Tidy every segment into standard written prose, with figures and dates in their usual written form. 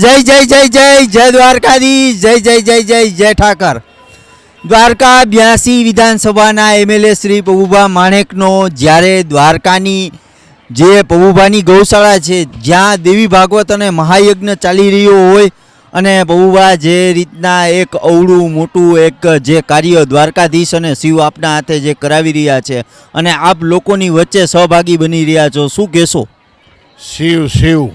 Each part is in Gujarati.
જય જય જય જય જય દ્વારકાધીશ, જય જય જય જય જય ઠાકર। દ્વારકા 82 વિધાનસભાના એમએલએ શ્રી પબુભા માણેકનો જ્યારે દ્વારકાની જે પબુભાની ગૌશાળા છે જ્યાં દેવી ભાગવત અને મહાયજ્ઞ ચાલી રહ્યો હોય અને પબુભા જે રીતના એક અવળું મોટું એક જે કાર્ય દ્વારકાધીશ અને શિવ આપના હાથે જે કરાવી રહ્યા છે અને આપ લોકોની વચ્ચે સહભાગી બની રહ્યા છો, શું કહેશો? શિવ શિવ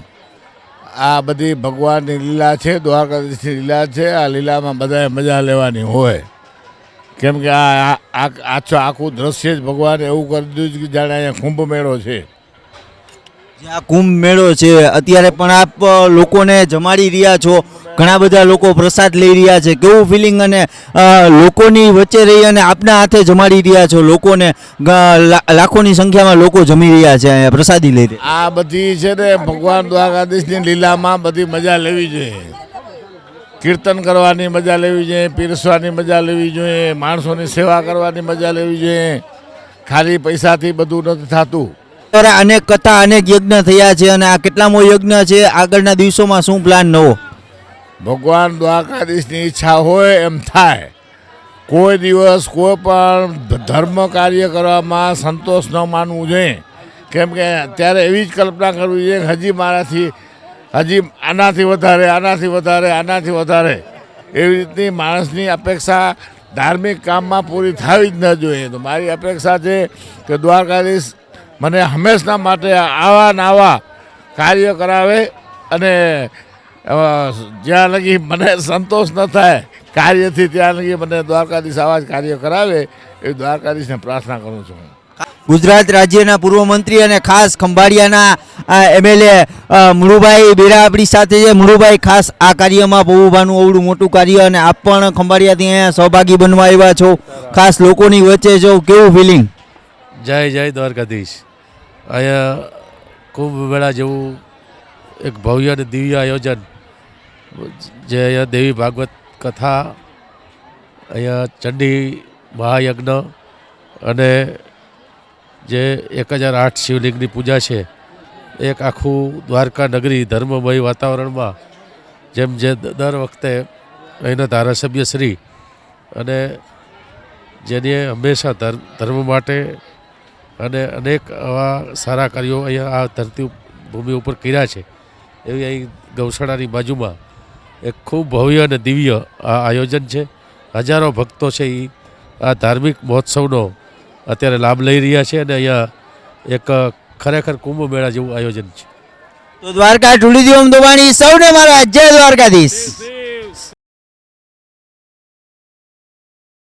આ બધી ભગવાનની લીલા છે, દ્વારકાધીશની લીલા છે। આ લીલામાં બધાએ મજા લેવાની હોય, કેમ કે આખું દ્રશ્ય જ ભગવાને એવું કરી દીધું કે જાણે અહીંયા કુંભ મેળો છે। જ્યાં કુંભ મેળો છે અત્યારે પણ આપ લોકોને જમાડી રહ્યા છો, ઘણા બધા લોકો પ્રસાદ લઈ રહ્યા છે, કેવું ફિલિંગ? અને લોકોની વચ્ચે રહી અને આપના હાથે જમાડી રહ્યા છો લોકોને, લાખોની સંખ્યામાં લોકો જમી રહ્યા છે, અહીંયા પ્રસાદી લઈ રહ્યા। આ બધી છે ને ભગવાન દ્વારકાધીશની લીલામાં બધી મજા લેવી જોઈએ, કીર્તન કરવાની મજા લેવી જોઈએ, પીરસવાની મજા લેવી જોઈએ, માણસોની સેવા કરવાની મજા લેવી જોઈએ। ખાલી પૈસાથી બધું નથી થતું। અનેક કથા અનેક યજ્ઞ થયા છે અને આ કેટલામો યજ્ઞ છે? આગળના દિવસોમાં શું પ્લાન નવો? ભગવાન દ્વારકાધીશની ઈચ્છા હોય એમ થાય। કોઈ દિવસ કોઈ પણ ધર્મ કાર્ય કરવામાં સંતોષ ન માનવું જોઈએ, કેમ કે ત્યારે એવી જ કલ્પના કરવી જોઈએ કે હજી મારાથી હજી આનાથી વધારે આનાથી વધારે આનાથી વધારે, એવી રીતની માણસની અપેક્ષા ધાર્મિક કામમાં પૂરી થવી જ ન જોઈએ। તો મારી અપેક્ષા છે કે દ્વારકાધીશ મને હંમેશા માટે આવા ને આવા કાર્ય કરાવે અને જ્યાં લગી મને સંતોષ ન થાય કાર્યથી ત્યાં લગી મને દ્વારકાધીશ આવા જ કાર્ય કરાવે એ દ્વારકાધીશને પ્રાર્થના કરું છું। ગુજરાત રાજ્યના પૂર્વ મંત્રી અને ખાસ ખંભાળિયાના એમએલએ મુળુભાઈ બેરા આપણી સાથે છે। મુળુભાઈ, ખાસ આ કાર્યમાં પબુભાનું અવળું મોટું કાર્ય અને આપ પણ ખંભાળિયાથી અહીંયા સહભાગી બનવા આવ્યા છો, ખાસ લોકોની વચ્ચે છો, કેવું ફિલિંગ? જય જય દ્વારકાધીશ। અહીંયા કુંભ મેળા જેવું એક ભવ્ય અને દિવ્ય આયોજન, જે અહીંયા દેવી ભાગવત કથા, અહીંયા ચંડી મહાયજ્ઞ અને જે 1008 શિવલિંગની પૂજા છે, એક આખું દ્વારકા નગરી ધર્મમય વાતાવરણમાં, જેમ જે દર વખતે અહીંના ધારાસભ્યશ્રી અને જેને હંમેશા ધર્મ માટે અને અનેક આવા સારા કાર્યો અહીંયા આ ધરતી ભૂમિ ઉપર કર્યા છે, એવી અહીં ગૌશાળાની બાજુમાં એક ખૂબ ભવ્ય અને દિવ્ય આ આયોજન છે। હજારો ભક્તો છે એ આ ધાર્મિક મહોત્સવનો અત્યારે લાભ લઈ રહ્યા છે અને અહીંયા એક ખરેખર કુંભ મેળા જેવું આયોજન છે। તો દ્વારકા ઢૂંઢી દો દોવાણી સૌને મારા જય દ્વારકાધીશ।